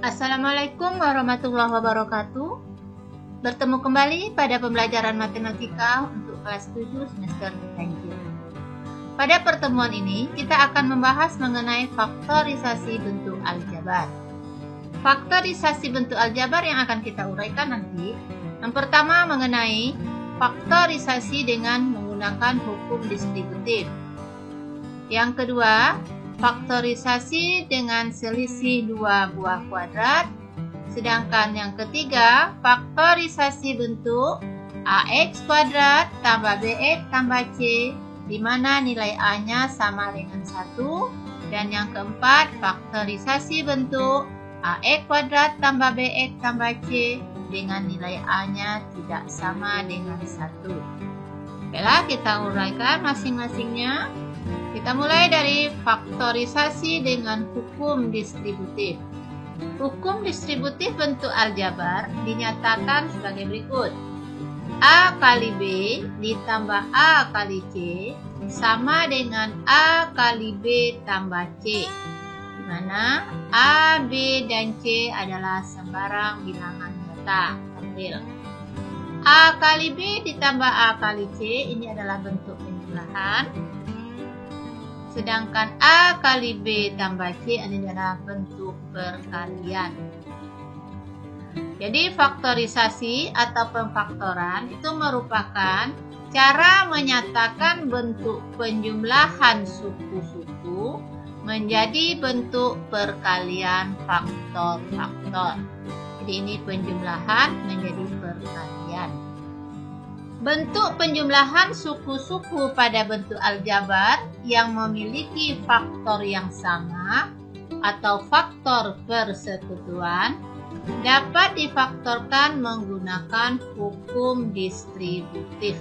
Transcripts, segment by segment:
Assalamualaikum warahmatullahi wabarakatuh. Bertemu kembali pada pembelajaran matematika untuk kelas 7 semester ganjil. Pada pertemuan ini kita akan membahas mengenai faktorisasi bentuk aljabar. Faktorisasi bentuk aljabar yang akan kita uraikan nanti, yang pertama mengenai faktorisasi dengan menggunakan hukum distributif. Yang kedua, faktorisasi dengan selisih dua buah kuadrat. Sedangkan yang ketiga, faktorisasi bentuk AX kuadrat tambah BX tambah C, di mana nilai A-nya sama dengan 1. Dan yang keempat, faktorisasi bentuk AX kuadrat tambah BX tambah C, dengan nilai A-nya tidak sama dengan 1. Baiklah, kita uraikan masing-masingnya. Kita mulai dari faktorisasi dengan hukum distributif. Hukum distributif bentuk aljabar dinyatakan sebagai berikut. A kali B ditambah A kali C sama dengan A kali B tambah C, di mana A, B, dan C adalah sembarang bilangan nyata. Ambil A kali B ditambah A kali C, ini adalah bentuk penjumlahan. Sedangkan A kali B tambah C ini adalah bentuk perkalian. Jadi faktorisasi atau pemfaktoran itu merupakan cara menyatakan bentuk penjumlahan suku-suku menjadi bentuk perkalian faktor-faktor. Jadi ini penjumlahan menjadi perkalian. Bentuk penjumlahan suku-suku pada bentuk aljabar yang memiliki faktor yang sama atau faktor persekutuan dapat difaktorkan menggunakan hukum distributif.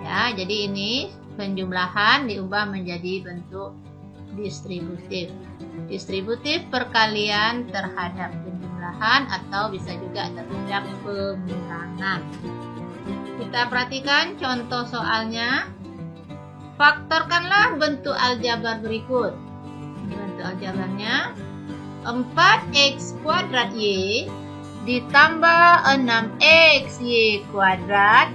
Ya, jadi ini penjumlahan diubah menjadi bentuk distributif. Distributif perkalian terhadap penjumlahan atau bisa juga terhadap pengurangan. Kita perhatikan contoh soalnya. Faktorkanlah bentuk aljabar berikut. Ini bentuk aljabarnya. 4x kuadrat Y ditambah 6xy kuadrat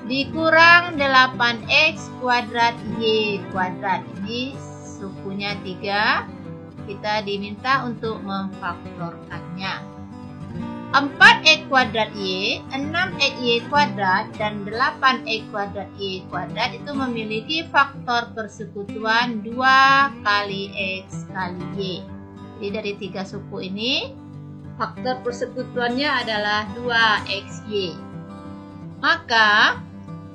dikurang 8x kuadrat Y kuadrat. Ini sukunya 3. Kita diminta untuk memfaktorkannya. 4x kuadrat Y, 6xy kuadrat, dan 8x kuadrat Y kuadrat itu memiliki faktor persekutuan 2 kali X kali Y. Jadi dari 3 suku ini, faktor persekutuannya adalah 2xy. Maka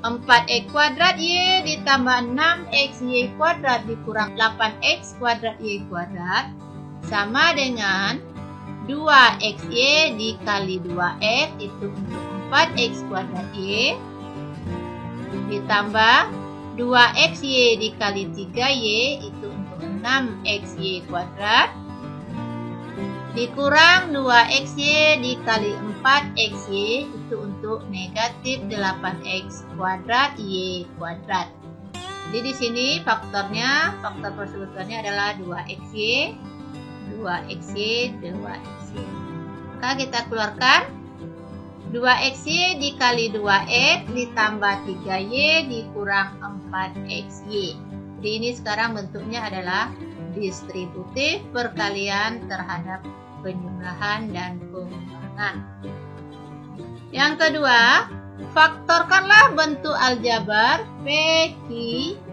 4x kuadrat Y ditambah 6xy kuadrat dikurang 8x kuadrat Y kuadrat sama dengan 2xy dikali 2x itu untuk 4x kuadrat Y ditambah 2xy dikali 3y itu untuk 6xy kuadrat dikurang 2xy dikali 4xy itu untuk negatif 8x kuadrat Y kuadrat. Jadi di sini faktor persekutuannya adalah 2xy, 2xy, 2xy. Maka kita keluarkan 2xy dikali 2x ditambah 3y dikurang 4xy. Jadi ini sekarang bentuknya adalah distributif perkalian terhadap penjumlahan dan pengurangan. Yang kedua, faktorkanlah bentuk aljabar PQ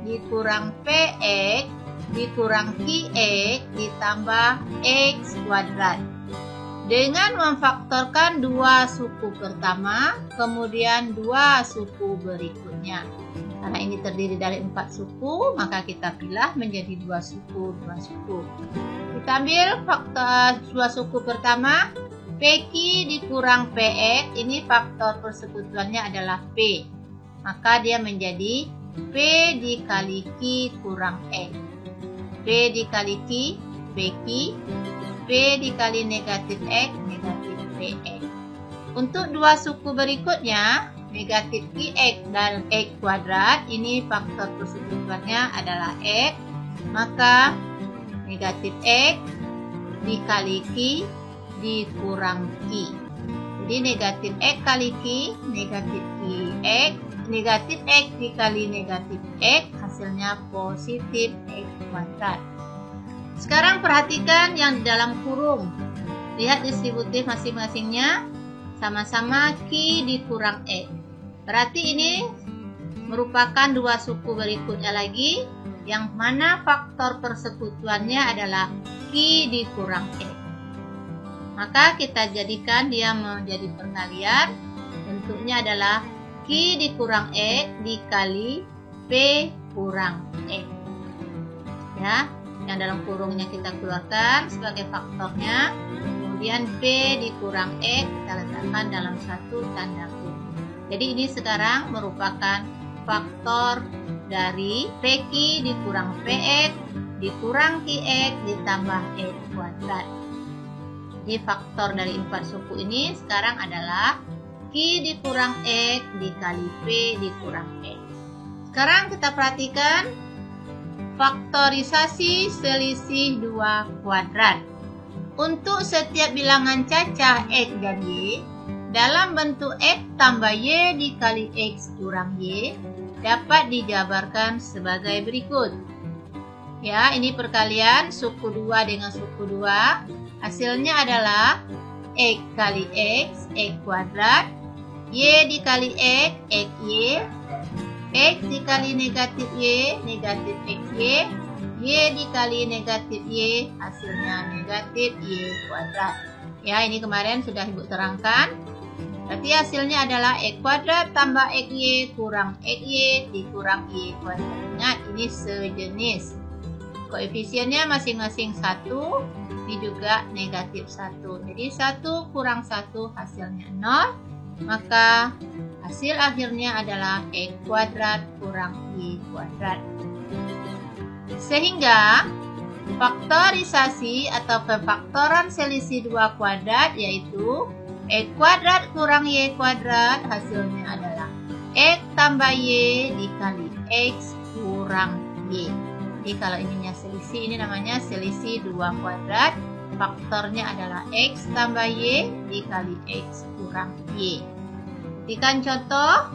dikurang PX dikurang QX ditambah X kuadrat dengan memfaktorkan 2 suku pertama kemudian 2 suku berikutnya. Karena ini terdiri dari 4 suku, maka kita pilah menjadi 2 suku. Kita ambil faktor 2 suku pertama, PQ dikurang PX, ini faktor persekutuannya adalah P. Maka dia menjadi P dikali Q kurang X. P dikali Q, PQ, P dikali negatif X, negatif PX. Untuk 2 suku berikutnya, negatif Qx dan X kuadrat, ini faktor persekutuannya adalah X, maka negatif X dikali Q dikurang Q. Jadi negatif X kali Q, negatif Q X, negatif X dikali negatif X, hasilnya positif X kuadrat. Sekarang perhatikan yang di dalam kurung. Lihat distributif masing-masingnya, sama-sama Q dikurang X. Berarti ini merupakan dua suku berikutnya lagi, yang mana faktor persekutuannya adalah Q dikurang X. Maka kita jadikan dia menjadi perkalian. Bentuknya adalah Q dikurang X dikali P kurang X. Ya, yang dalam kurungnya kita keluarkan sebagai faktornya. Kemudian P dikurang X kita letakkan dalam satu tanda kurung. Jadi ini sekarang merupakan faktor dari PQ dikurang PX dikurang QX ditambah X kuadrat. Jadi faktor dari 4 suku ini sekarang adalah Q dikurang X dikali P dikurang X. Sekarang kita perhatikan faktorisasi selisih 2 kuadrat. Untuk setiap bilangan cacah X dan Y dalam bentuk X tambah Y dikali X kurang Y dapat dijabarkan sebagai berikut. Ya, ini perkalian suku 2 dengan suku 2. Hasilnya adalah X kali X, X kuadrat, Y dikali X, X Y, X dikali negatif Y, negatif XY, Y dikali negatif Y, hasilnya negatif Y kuadrat. Ya, ini kemarin sudah Ibu terangkan. Berarti hasilnya adalah X kuadrat tambah XY kurang XY dikurang Y kuadrat. Ingat, ini sejenis. Koefisiennya masing-masing 1, ini juga negatif 1. Jadi 1 kurang 1 hasilnya 0. Maka hasil akhirnya adalah X kuadrat kurang Y kuadrat. Sehingga faktorisasi atau pemfaktoran selisih 2 kuadrat yaitu X kuadrat kurang Y kuadrat hasilnya adalah X tambah Y dikali X kurang Y. Jadi kalau ininya selisih, ini namanya selisih 2 kuadrat. Faktornya adalah X tambah Y dikali X kurang Y. Berikan contoh.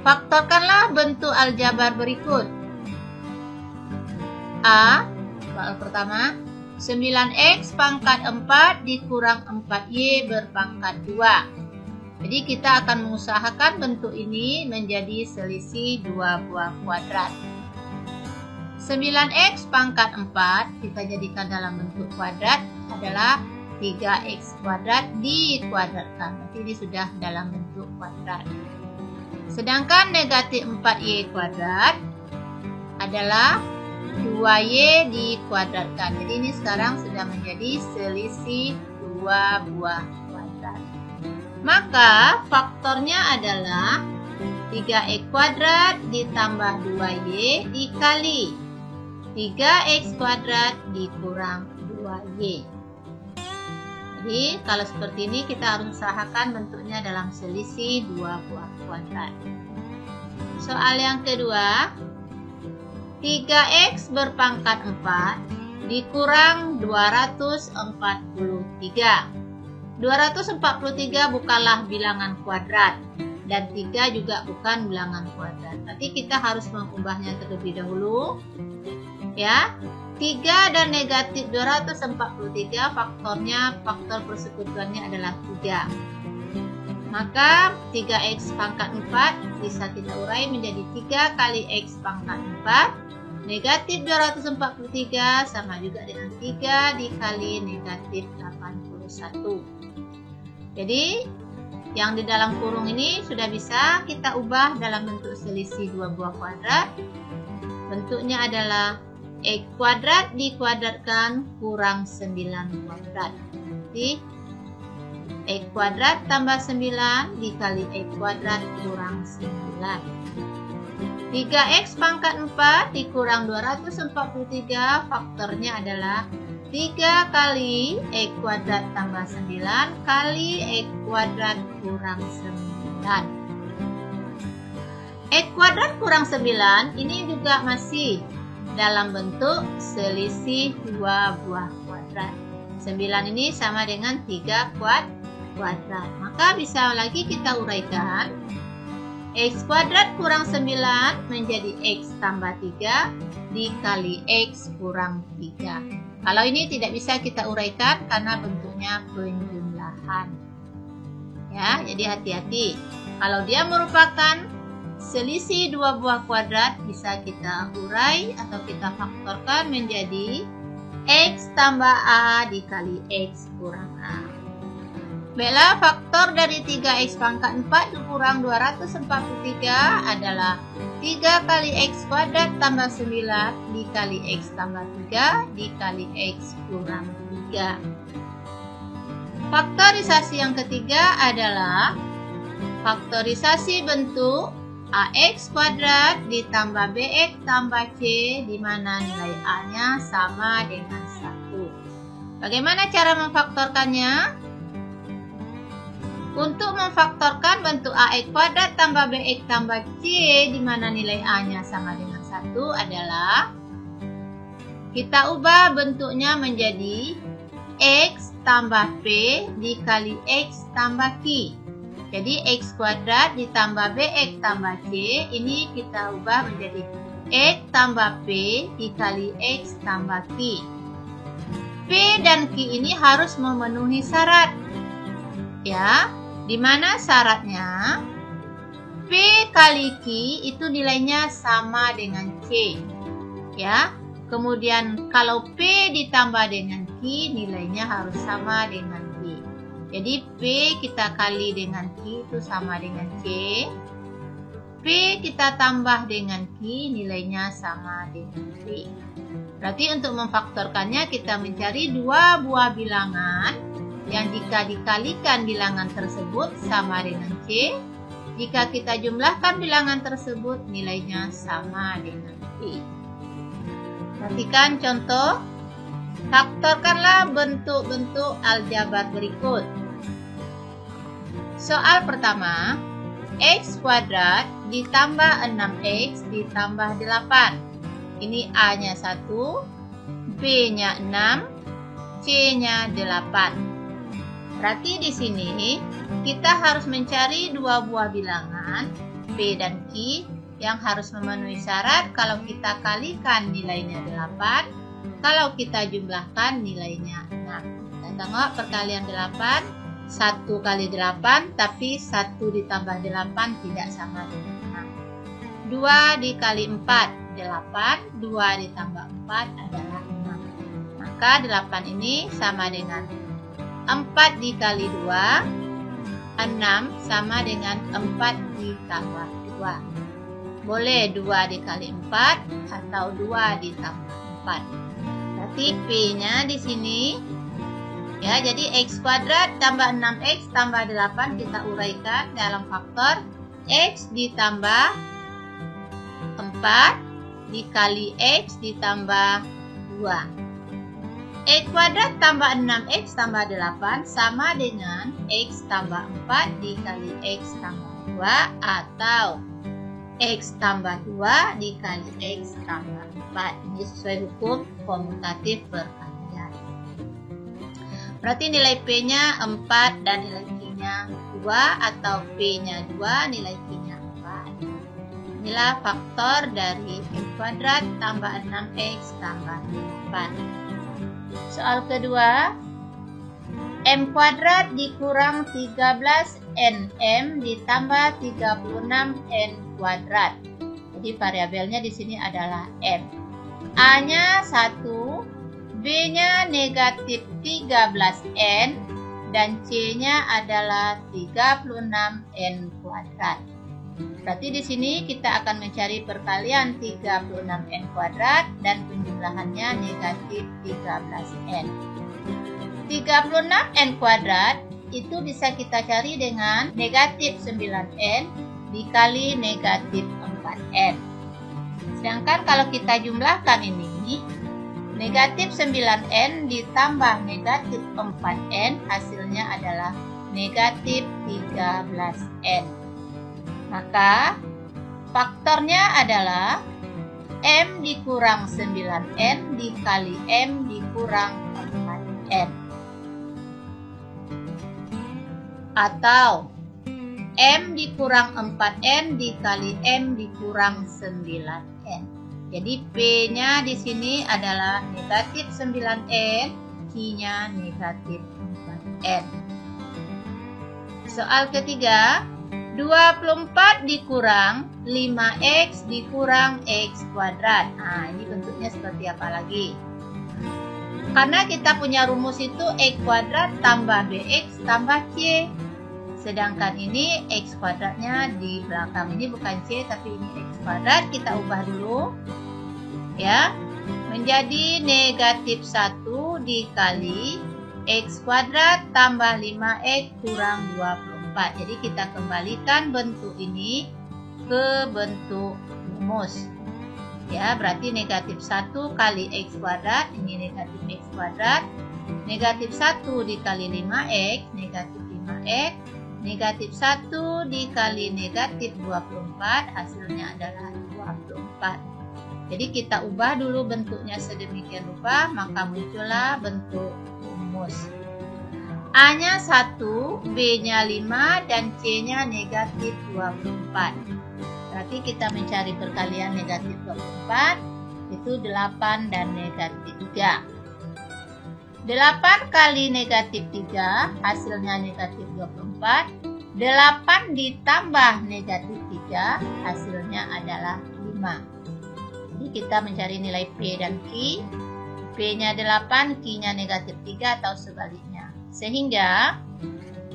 Faktorkanlah bentuk aljabar berikut. A, soal pertama, 9X pangkat 4 dikurang 4Y berpangkat 2. Jadi kita akan mengusahakan bentuk ini menjadi selisih 2 buah kuadrat. 9X pangkat 4 kita jadikan dalam bentuk kuadrat adalah 3X kuadrat dikuadratkan. Berarti ini sudah dalam bentuk kuadrat. Sedangkan negatif 4Y kuadrat adalah 2Y dikuadratkan. Jadi ini sekarang sudah menjadi selisih 2 buah kuadrat. Maka faktornya adalah 3X kuadrat ditambah 2Y dikali 3X kuadrat dikurang 2Y. Jadi kalau seperti ini kita harus usahakan bentuknya dalam selisih 2 buah kuadrat. Soal yang kedua, 3X berpangkat 4 dikurang 243. 243 bukanlah bilangan kuadrat dan 3 juga bukan bilangan kuadrat. Nanti kita harus mengubahnya terlebih dahulu. Ya, 3 dan negatif 243 faktornya, faktor persekutuannya adalah 3. Maka 3X pangkat 4 bisa kita urai menjadi 3 kali X pangkat 4. Negatif 243 sama juga dengan 3 dikali negatif 81. Jadi yang di dalam kurung ini sudah bisa kita ubah dalam bentuk selisih 2 buah kuadrat. Bentuknya adalah X kuadrat dikuadratkan kurang 9 kuadrat. Jadi X kuadrat tambah 9 dikali X kuadrat kurang 9. 3X pangkat 4 dikurang 243 faktornya adalah 3 kali X kuadrat tambah 9 kali X kuadrat kurang 9. X kuadrat kurang 9 ini juga masih dalam bentuk selisih 2 buah kuadrat. 9 ini sama dengan 3 kuadrat. Maka bisa lagi kita uraikan. X kuadrat kurang 9 menjadi X tambah 3 dikali X kurang 3. Kalau ini tidak bisa kita uraikan karena bentuknya penjumlahan. Ya, jadi hati-hati. Kalau dia merupakan selisih dua buah kuadrat, bisa kita urai atau kita faktorkan menjadi X tambah A dikali X kurang A. Baiklah, faktor dari 3X pangkat 4 dikurang 243 adalah 3 kali X kuadrat tambah 9 dikali X tambah 3 dikali X kurang 3. Faktorisasi yang ketiga adalah faktorisasi bentuk AX kuadrat ditambah BX tambah C, di mana nilai A-nya sama dengan 1. Bagaimana cara memfaktorkannya? Untuk memfaktorkan bentuk AX kuadrat tambah BX tambah C, di mana nilai A-nya sama dengan 1 adalah kita ubah bentuknya menjadi X tambah P dikali X tambah Q. Jadi X kuadrat ditambah BX tambah C, ini kita ubah menjadi X tambah P dikali X tambah Q. P dan Q ini harus memenuhi syarat. Ya, di mana syaratnya P kali Q itu nilainya sama dengan C. Ya, kemudian kalau P ditambah dengan Q nilainya harus sama dengan Q. Jadi P kita kali dengan Q itu sama dengan C. P kita tambah dengan Q nilainya sama dengan P. Berarti untuk memfaktorkannya kita mencari dua buah bilangan yang jika dikalikan bilangan tersebut sama dengan C. Jika kita jumlahkan bilangan tersebut nilainya sama dengan P. Perhatikan contoh. Faktorkanlah bentuk-bentuk aljabar berikut. Soal pertama, X kuadrat ditambah 6X ditambah 8. Ini A-nya 1, B-nya 6, C-nya 8. Berarti di sini kita harus mencari dua buah bilangan P dan Q yang harus memenuhi syarat. Kalau kita kalikan nilainya 8, kalau kita jumlahkan nilainya 6. Kita tengok perkalian 8, 1 kali 8, tapi 1 ditambah 8 tidak sama dengan 6. 2 dikali 4, 8, 2 ditambah 4 adalah 6. Maka 8 ini sama dengan 4 dikali 2, 6 sama dengan 4 ditambah 2. Boleh 2 dikali 4 atau 2 ditambah 4. Berarti P-nya di sini, ya, jadi X kuadrat tambah 6X tambah 8 kita uraikan dalam faktor X ditambah 4 dikali X ditambah 2. X kuadrat tambah 6X tambah 8 sama dengan X tambah 4 dikali X tambah 2 atau X tambah 2 dikali X tambah 4. Ini sesuai hukum komutatif perkalian. Berarti nilai P-nya 4 dan nilai Q-nya 2 atau P-nya 2 nilai Q-nya 4. Inilah faktor dari X kuadrat tambah 6X tambah 8. Soal kedua, M kuadrat dikurang 13NM ditambah 36N kuadrat. Jadi variabelnya di sini adalah M. A-nya 1, B-nya negatif 13N, dan C-nya adalah 36N kuadrat. Berarti di sini kita akan mencari perkalian 36N kuadrat dan penjumlahannya negatif 13N. 36N kuadrat itu bisa kita cari dengan negatif 9N dikali negatif 4N. Sedangkan kalau kita jumlahkan ini, negatif 9N ditambah negatif 4N hasilnya adalah negatif 13N. Maka faktornya adalah M dikurang 9N dikali M dikurang 4N. Atau M dikurang 4N dikali M dikurang 9N. Jadi P-nya di sini adalah negatif 9N, Q-nya negatif 4N. Soal ketiga, 24 dikurang 5X dikurang X kuadrat. Nah, ini bentuknya seperti apa lagi? Karena kita punya rumus itu X kuadrat tambah BX tambah C. Sedangkan ini X kuadratnya di belakang ini bukan C tapi ini X kuadrat. Kita ubah dulu ya menjadi negatif 1 dikali X kuadrat tambah 5X kurang 24. Jadi kita kembalikan bentuk ini ke bentuk rumus ya, berarti negatif 1 kali X kuadrat, ini negatif X kuadrat, negatif 1 dikali 5X, negatif 5X, negatif 1 dikali negatif 24, hasilnya adalah 24. Jadi kita ubah dulu bentuknya sedemikian rupa, maka muncullah bentuk rumus. A-nya 1, B-nya 5, dan C-nya negatif 24. Berarti kita mencari perkalian negatif 24, itu 8 dan negatif 3. 8 kali negatif 3, hasilnya negatif 24. 8 ditambah negatif 3, hasilnya adalah 5. Jadi kita mencari nilai P dan Q. P-nya 8, Q-nya negatif 3 atau sebaliknya. Sehingga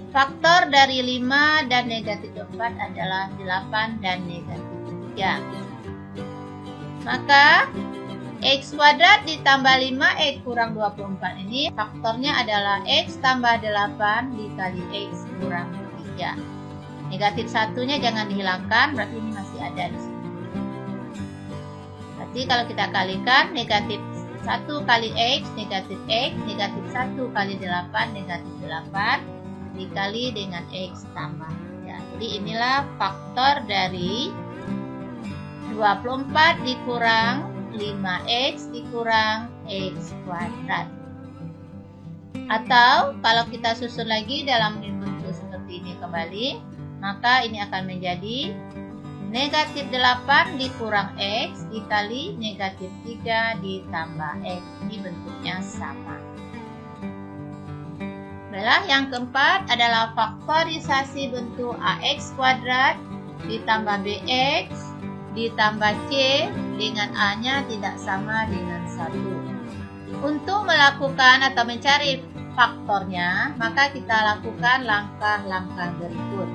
faktor dari 5 dan negatif 4 adalah 8 dan negatif 3. Maka X kuadrat ditambah 5X kurang 24 ini faktornya adalah X tambah 8 dikali X kurang 3. Negatif 1-nya jangan dihilangkan, berarti ini masih ada di sini. Berarti kalau kita kalikan negatif 1 kali X, negatif 1 kali 8, negatif 8, dikali dengan X tambah 3. Jadi inilah faktor dari 24 dikurang 5X dikurang X kuadrat. Atau kalau kita susun lagi dalam bentuk seperti ini kembali, maka ini akan menjadi negatif 8 dikurang X dikali negatif 3 ditambah X. Ini bentuknya sama. Baiklah, yang keempat adalah faktorisasi bentuk AX kuadrat ditambah BX ditambah C dengan A-nya tidak sama dengan 1. Untuk melakukan atau mencari faktornya, maka kita lakukan langkah-langkah berikut.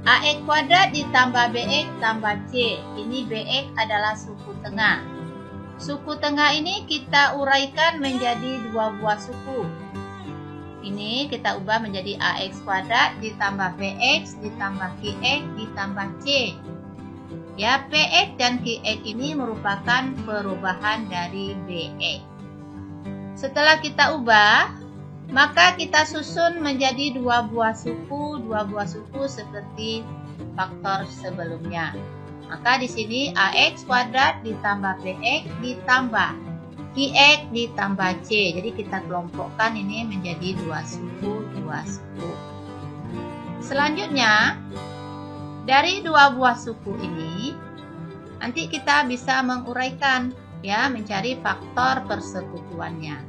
AX kuadrat ditambah BX tambah C. Ini BX adalah suku tengah. Suku tengah ini kita uraikan menjadi dua buah suku. Ini kita ubah menjadi AX kuadrat ditambah BX ditambah QX ditambah C. Ya, PX dan QX ini merupakan perubahan dari BX. Setelah kita ubah, maka kita susun menjadi dua buah suku seperti faktor sebelumnya. Maka di sini AX kuadrat ditambah BX ditambah QX ditambah C. Jadi kita kelompokkan ini menjadi dua suku. Selanjutnya, dari dua buah suku ini, nanti kita bisa menguraikan, ya, mencari faktor persekutuannya.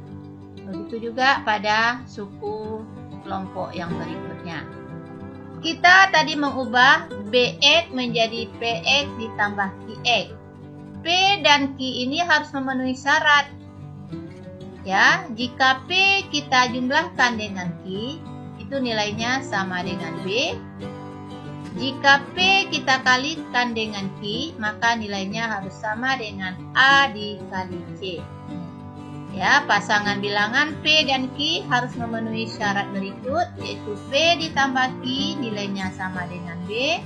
Begitu juga pada suku kelompok yang berikutnya. Kita tadi mengubah BX menjadi PX ditambah QX. P dan Q ini harus memenuhi syarat. Ya, jika P kita jumlahkan dengan Q, itu nilainya sama dengan B. Jika P kita kalikan dengan Q, maka nilainya harus sama dengan A dikali C. Ya, pasangan bilangan P dan Q harus memenuhi syarat berikut, yaitu P ditambah Q nilainya sama dengan B,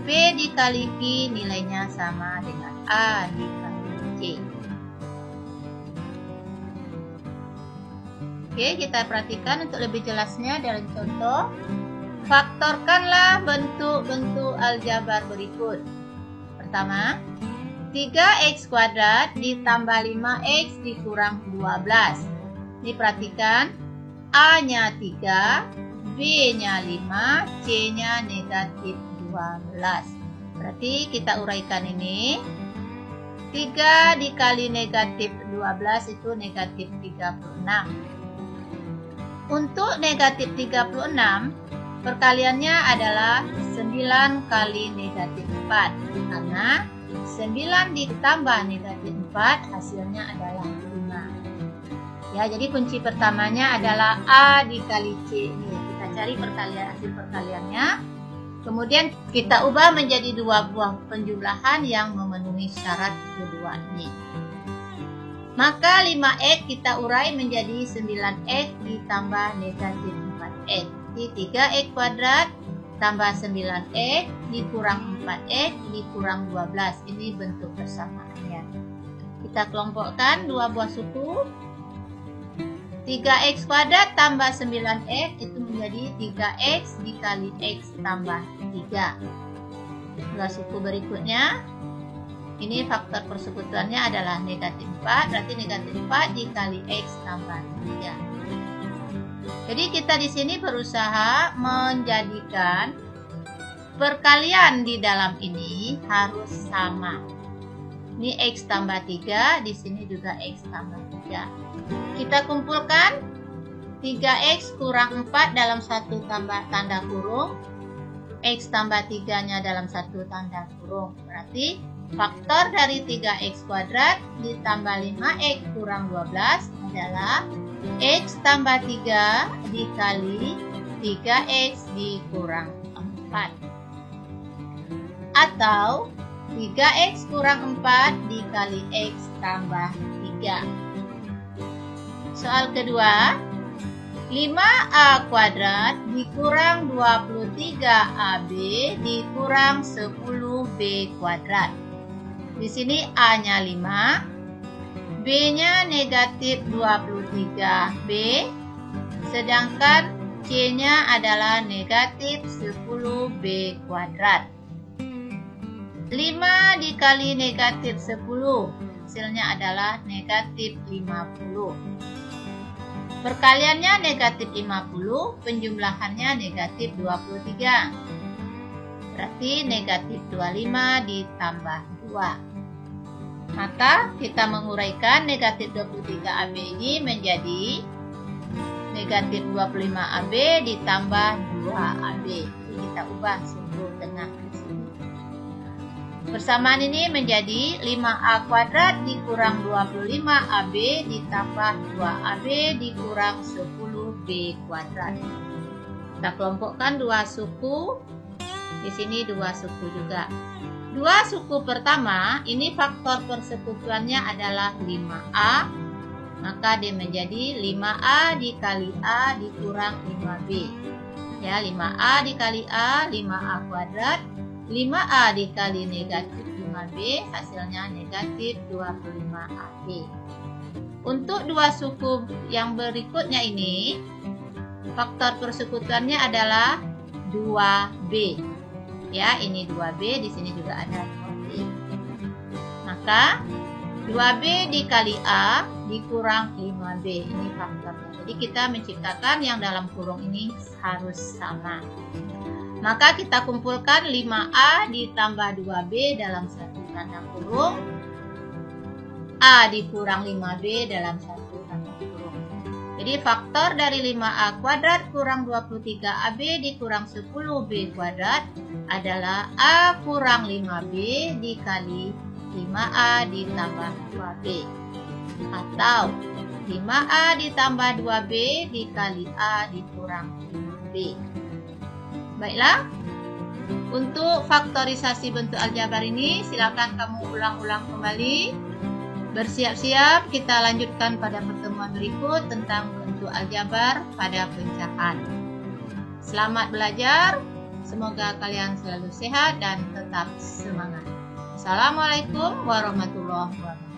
P dikali Q nilainya sama dengan A dikali C. Oke, kita perhatikan untuk lebih jelasnya dalam contoh. Faktorkanlah bentuk-bentuk aljabar berikut. Pertama, 3x kuadrat ditambah 5x dikurang 12. Ini perhatikan, A-nya 3, B-nya 5, C-nya negatif 12. Berarti kita uraikan ini. 3 dikali negatif 12 itu negatif 36. Untuk negatif 36, perkaliannya adalah 9 kali negatif 4. Karena 9 ditambah negatif 4 hasilnya adalah 5. Ya, jadi kunci pertamanya adalah A dikali C ini. Kita cari hasil perkaliannya. Kemudian kita ubah menjadi dua buah penjumlahan yang memenuhi syarat kedua ini. Maka 5x kita urai menjadi 9x ditambah negatif 4x. Di 3x kuadrat tambah 9x dikurang 4x dikurang 12. Ini bentuk persamaannya. Kita kelompokkan dua buah suku. 3x kuadrat tambah 9x itu menjadi 3x dikali x tambah 3. Dua suku berikutnya, ini faktor persekutuannya adalah negatif 4, berarti negatif 4 dikali x tambah 3. Jadi kita di sini berusaha menjadikan perkalian di dalam ini harus sama. Ini x tambah 3, di sini juga x tambah 3. Kita kumpulkan 3x kurang 4 dalam satu tanda kurung, x tambah 3-nya dalam satu tanda kurung. Berarti faktor dari 3x kuadrat ditambah 5x kurang 12 adalah x tambah 3 dikali 3x dikurang 4. Atau 3x kurang 4 dikali x tambah 3. Soal kedua, 5a kuadrat dikurang 23ab dikurang 10b kuadrat. Di sini a-nya 5, b-nya negatif 23b, sedangkan c-nya adalah negatif 10b kuadrat. 5 dikali negatif 10, hasilnya adalah negatif 50. Perkaliannya negatif 50, penjumlahannya negatif 23. Berarti negatif 25 ditambah 2. Maka kita menguraikan negatif 23AB ini menjadi negatif 25AB ditambah 2AB. Jadi kita ubah simpul tengah di sini. Persamaan ini menjadi 5a kuadrat dikurang 25ab ditambah 2ab dikurang 10b kuadrat. Kita kelompokkan dua suku. Di sini dua suku juga. Dua suku pertama, ini faktor persekutuannya adalah 5a. Maka dia menjadi 5a dikali a dikurang 5b. Ya, 5a dikali a, 5a kuadrat. 5a dikali negatif 5b hasilnya negatif 25ab. Untuk dua suku yang berikutnya ini faktor persekutuannya adalah 2b. Ya, ini 2b, di sini juga ada 2b. Maka 2b dikali a dikurang 5b, ini faktornya. Jadi kita menciptakan yang dalam kurung ini harus sama. Maka kita kumpulkan 5a ditambah 2b dalam satu tanda kurung, a dikurang 5b dalam satu tanda kurung. Jadi faktor dari 5a kuadrat kurang 23ab dikurang 10b kuadrat adalah a kurang 5b dikali 5a ditambah 2b. Atau 5a ditambah 2b dikali a dikurang 5b. Baiklah, untuk faktorisasi bentuk aljabar ini silakan kamu ulang-ulang kembali. Bersiap-siap, kita lanjutkan pada pertemuan berikut tentang bentuk aljabar pada pecahan. Selamat belajar, semoga kalian selalu sehat dan tetap semangat. Assalamualaikum warahmatullahi wabarakatuh.